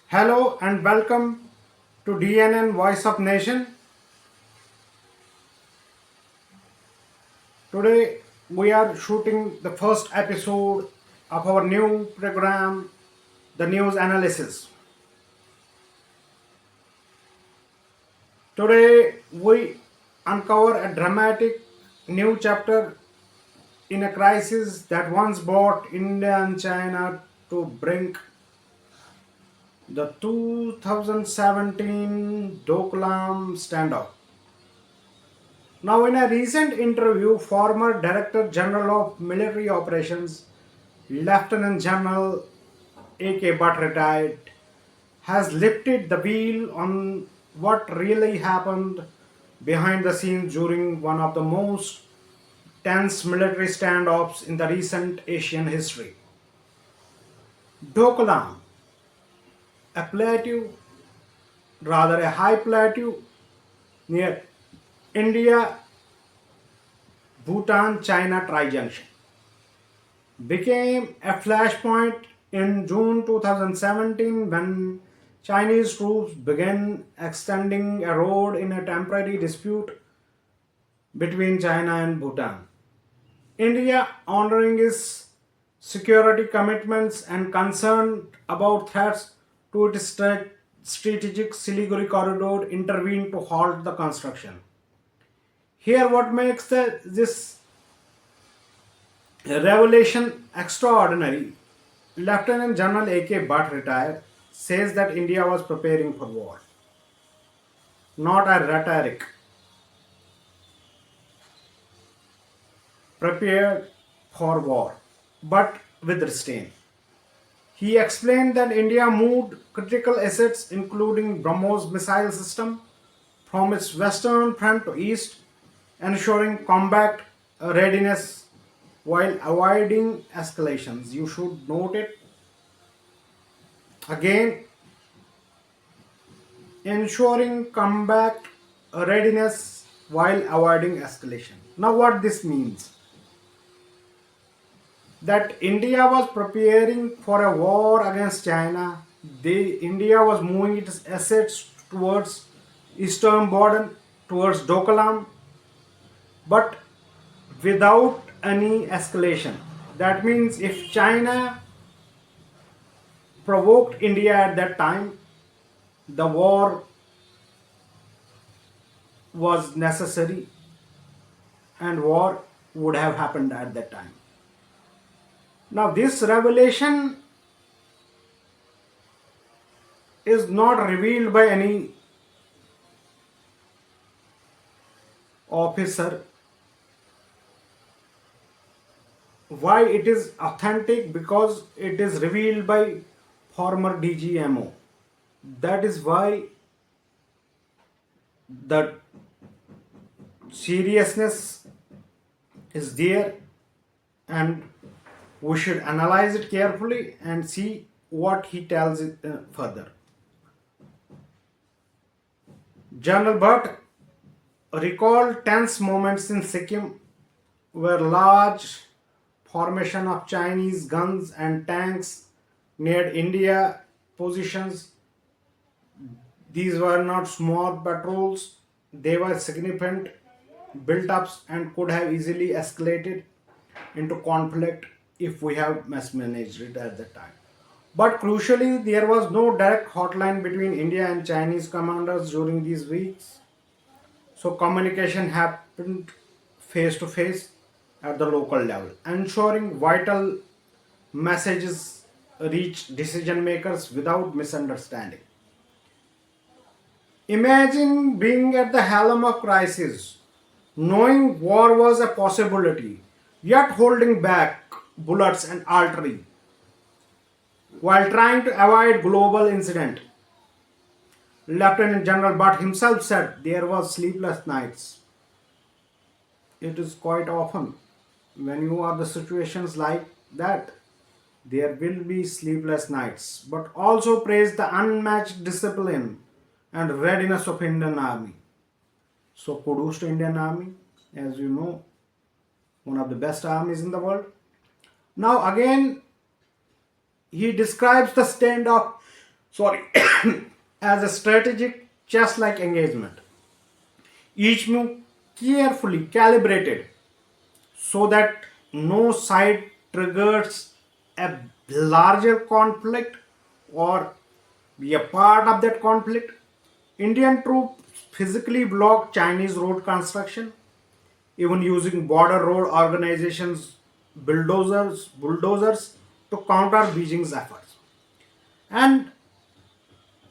Hello and welcome to DNN Voice of Nation. Today we are shooting the first episode of our new program, the news analysis. Today we uncover a dramatic new chapter in a crisis that once brought India and China to brink. The 2017 Doklam standoff. Now, in a recent interview, former Director General of Military Operations, Lieutenant General A.K. Bhatt retired, has lifted the veil on what really happened behind the scenes during one of the most tense military standoffs in the recent Asian history. Doklam, a plateau, rather a high plateau near India Bhutan China tri-junction, became a flashpoint in June 2017 when Chinese troops began extending a road in a temporary dispute between China and Bhutan. India, honoring its security commitments and concerned about threats to its strategic Siliguri corridor, intervened to halt the construction. Here, what makes this revelation extraordinary, Lieutenant General A.K. Bhatt retired, says that India was preparing for war. Not a rhetoric. Prepared for war, but with restraint. He explained that India moved critical assets, including BrahMos missile system, from its western front to east, ensuring combat readiness while avoiding escalations. You should note it again, ensuring combat readiness while avoiding escalation. Now, what this means? That India was preparing for a war against China. India was moving its assets towards eastern border, towards Doklam, but without any escalation. That means if China provoked India at that time, the war was necessary and war would have happened at that time. Now, this revelation is not revealed by any officer. Why it is authentic? Because it is revealed by former DGMO. That is why the seriousness is there, and we should analyze it carefully and see what he tells it further. General Bhatt recalled tense moments in Sikkim where large formation of Chinese guns and tanks near India positions. These were not small patrols, they were significant build-ups and could have easily escalated into conflict if we have mismanaged it at that time. But crucially, there was no direct hotline between India and Chinese commanders during these weeks. So communication happened face to face at the local level, ensuring vital messages reach decision makers without misunderstanding. Imagine being at the helm of crisis, knowing war was a possibility, yet holding back bullets and artillery while trying to avoid global incident. Lieutenant General Bhatt himself said there was sleepless nights. It is quite often when you are the situations like that, there will be sleepless nights, but also praised the unmatched discipline and readiness of Indian Army. So kudos to Indian Army, as you know, one of the best armies in the world. Now again, he describes the standoff sorry, as a strategic chess-like engagement. Each move carefully calibrated so that no side triggers a larger conflict or be a part of that conflict. Indian troops physically blocked Chinese road construction, even using border road organizations bulldozers to counter Beijing's efforts. And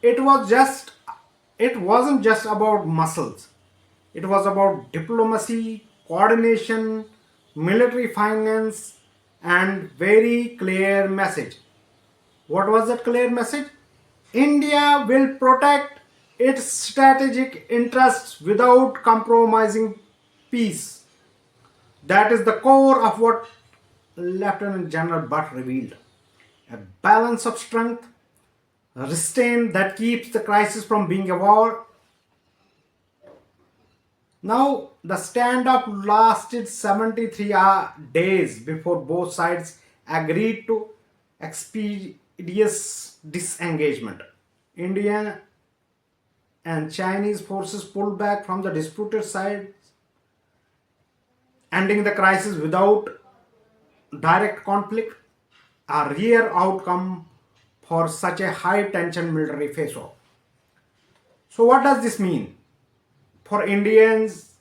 it was just it wasn't just about muscles. It was about diplomacy, coordination, military finance, and very clear message. What was that clear message? India will protect its strategic interests without compromising peace. That is the core of what Lieutenant General Bhatt revealed. A balance of strength, restraint that keeps the crisis from being a war. Now, the standoff lasted 73 days before both sides agreed to expeditious disengagement. Indian and Chinese forces pulled back from the disputed sides, ending the crisis without direct conflict, a rare outcome for such a high tension military face off. So, what does this mean for Indians'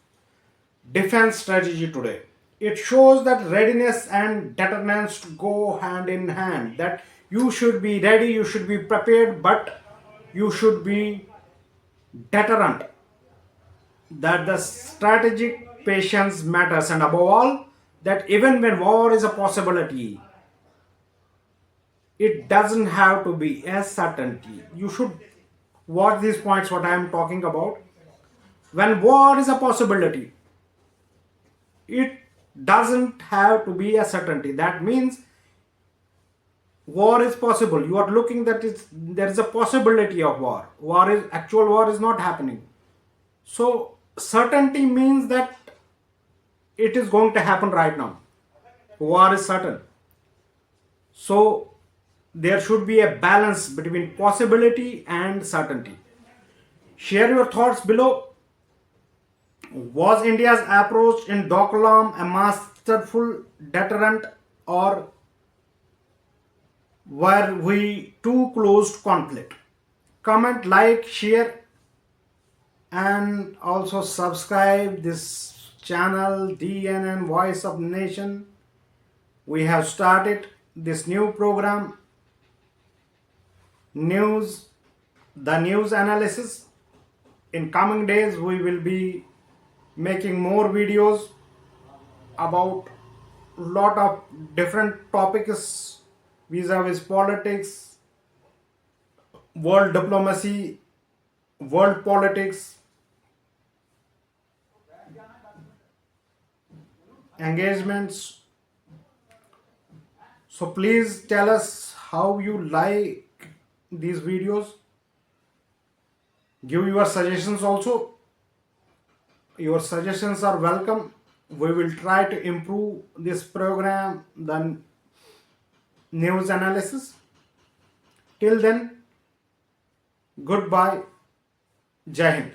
defense strategy today? It shows that readiness and deterrence go hand in hand. That you should be ready, you should be prepared, but you should be deterrent. That the strategic patience matters, and above all, that even when war is a possibility, it doesn't have to be a certainty. You should watch these points, what I am talking about. When war is a possibility, it doesn't have to be a certainty. That means war is possible. You are looking that there is a possibility of war. Actual war is not happening. So certainty means that it is going to happen right now. War is certain. So there should be a balance between possibility and certainty. Share your thoughts below. Was India's approach in Doklam a masterful deterrent, or were we too close to conflict? Comment, like, share, and also subscribe this channel DNN Voice of Nation. We have started this new program, the news analysis. In coming days we will be making more videos about lot of different topics vis-a-vis politics, world diplomacy, world politics, engagements. So please tell us how you like these videos. Give your suggestions also. Your suggestions are welcome. We will try to improve this program, the news analysis. Till then, goodbye. Jai Hind.